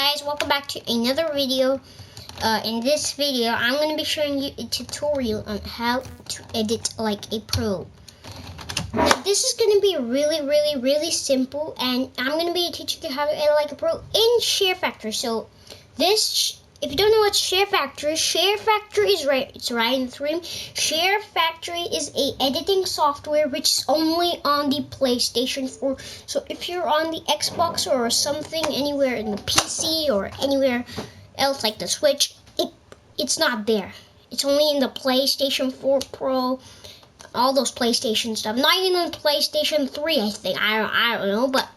guys, welcome back to another video. In this video, I'm going to be showing you a tutorial on how to edit like a pro. Now this is going to be really simple, and I'm going to be teaching you how to edit like a pro in ShareFactory. So this, if you don't know what ShareFactory is, it's right in the screen. ShareFactory is a editing software which is only on the PlayStation 4. So if you're on the Xbox or something, anywhere in the PC or anywhere else like the Switch, it's not there. It's only in the PlayStation 4 Pro, all those PlayStation stuff. Not even on PlayStation 3, I think. I don't know, but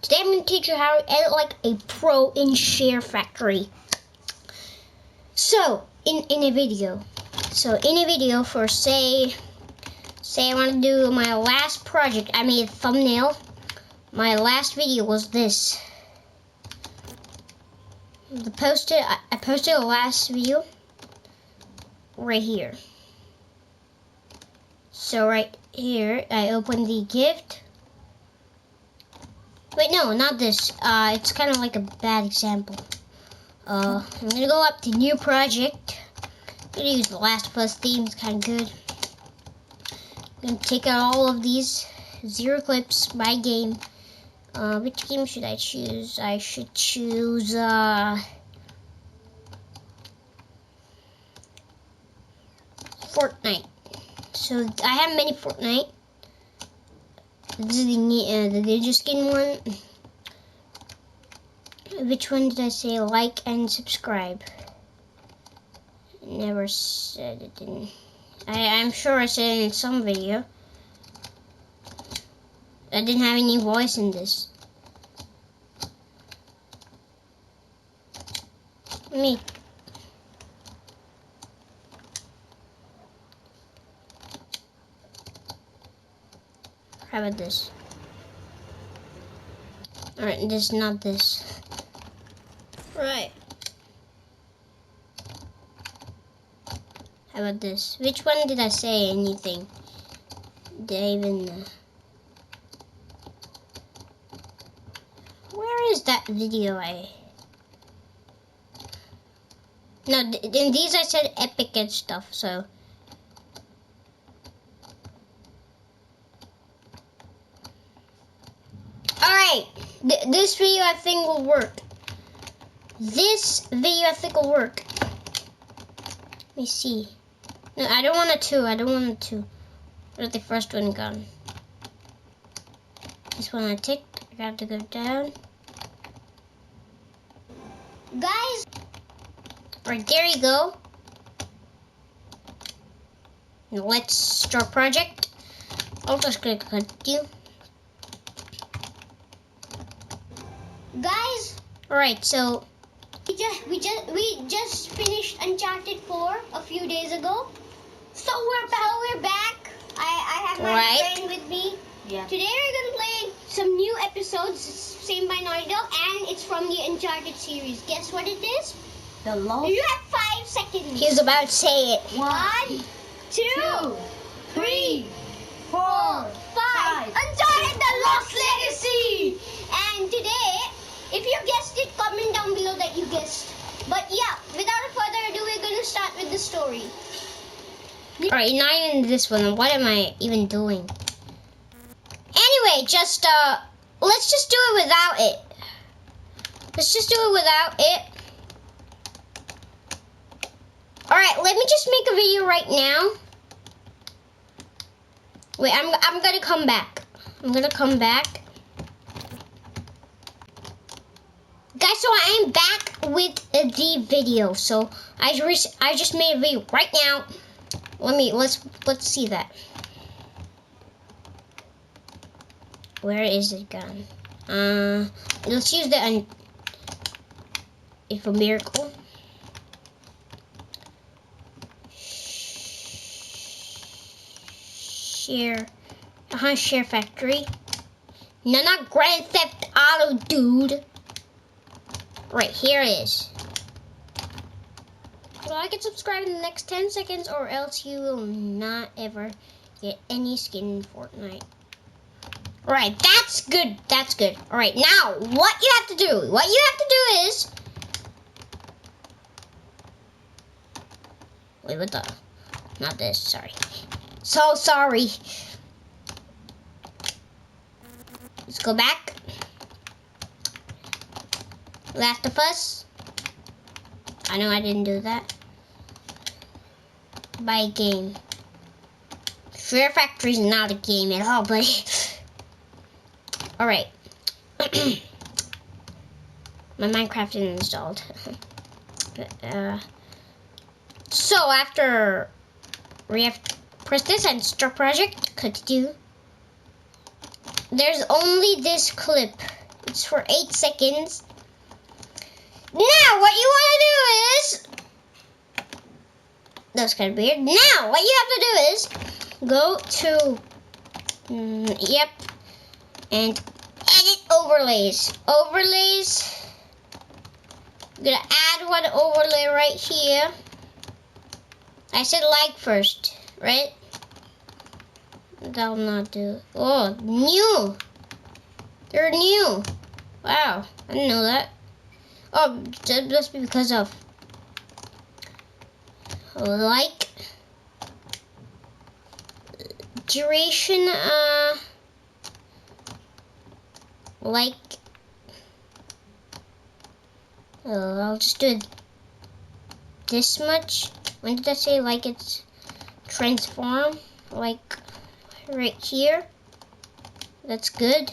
today I'm going to teach you how to edit like a pro in ShareFactory. So, in a video for say I want to do my last project, I made a thumbnail. My last video was this. I posted the last video right here. So right here, I opened the gift. Wait, no, not this. It's kind of like a bad example. I'm gonna go up to new project. I'm gonna use the Last of Us theme, it's kind of good. I'm gonna take out all of these 0 clips by game. Which game should I choose? I should choose Fortnite. So I have many Fortnite. This is the ninja skin one. Which one did I say? Like and subscribe. Never said it in. I'm sure I said it in some video. I didn't have any voice in this. Me. How about this? Alright, this, not this. Right. How about this? Which one did I say anything? Did I even... Where is that video No, in these I said epic and stuff, so... Alright, this video I think will work. This video I think will work. Let me see. No, I don't want a 2. Where's the first one gone? This one I ticked. I got to go down. Guys! Right, there you go. Now let's start project. I'll just click continue. Guys! Alright, so we just finished Uncharted 4 a few days ago. So we're back. I have my friend with me. Yeah. Today we're gonna play some new episodes, same by Naughty Dog, and it's from the Uncharted series. Guess what it is? The Lost. You have 5 seconds. He's about to say it. 1, 2, 3, 4, 5. Uncharted: The Lost Legacy. And today, if you guessed it, comment down below that you guessed. But yeah, without further ado, we're gonna start with the story. Alright, not even this one. What am I even doing? Anyway, let's just do it without it. Let's just do it without it. Alright, let me just make a video right now. Wait, I'm gonna come back. Guys, so I am back with the video. So I just made a video right now. Let's see that. Where is it gone? Let's use the if a miracle. ShareFactory. No, not Grand Theft Auto, dude. Right, here it is. So like and subscribe in the next 10 seconds, or else you will not ever get any skin in Fortnite. Alright, that's good. Alright, now what you have to do is Wait, what the? Not this, sorry. So sorry. Let's go back. Last of Us. I know I didn't do that. Buy a game. Share Factory is not a game at all, buddy. Alright. My Minecraft is installed. So after we have to press this and start project, continue. There's only this clip. It's for 8 seconds. Now what you want to do is, that's kind of weird. Now what you have to do is go to yep, and edit overlays. Overlays. I'm gonna add one overlay right here. I said like first, right? That'll not do. Oh, new. They're new. Wow, I didn't know that. Oh, that must be because of like duration. Like. I'll just do it this much. When did I say like it's transform? Like right here. That's good.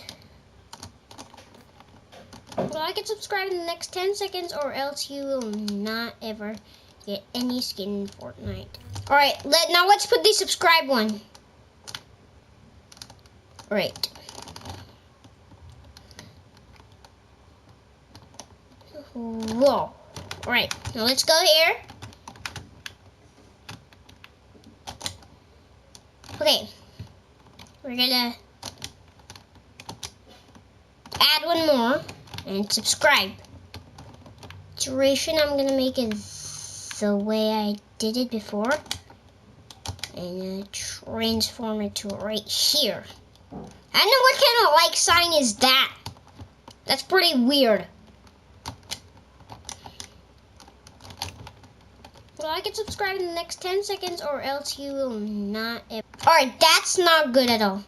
Like and subscribe in the next 10 seconds or else you will not ever get any skin in Fortnite. Alright, now let's put the subscribe one. Alright. Whoa. Alright, now let's go here. Okay. We're gonna add one more and subscribe. Duration, I'm gonna make it the way I did it before. And transform it to right here. I don't know what kind of like sign is that. That's pretty weird. Like and subscribe in the next 10 seconds or else you will not ever. Alright, that's not good at all.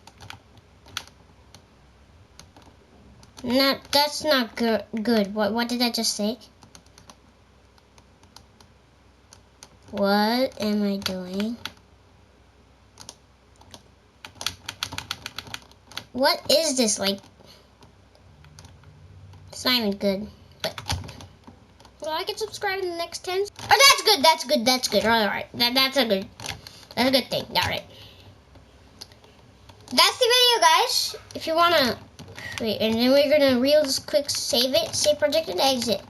That's not good. What did I just say? What am I doing? What is this like? It's not even good. Like and subscribe in the next 10. Oh, that's good. That's good. That's good. Alright, that's a good thing. Alright. That's the video, guys. If you wanna wait, and then we're gonna real quick save it, save project and exit.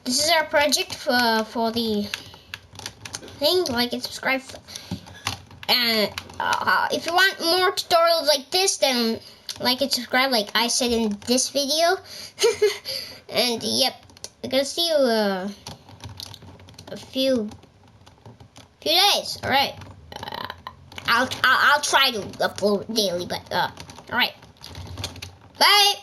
This is our project for the thing. Like and subscribe. And if you want more tutorials like this, then like and subscribe, like I said in this video. And yep, I'm gonna see you a few days. All right. I'll try to upload daily, but all right. Bye.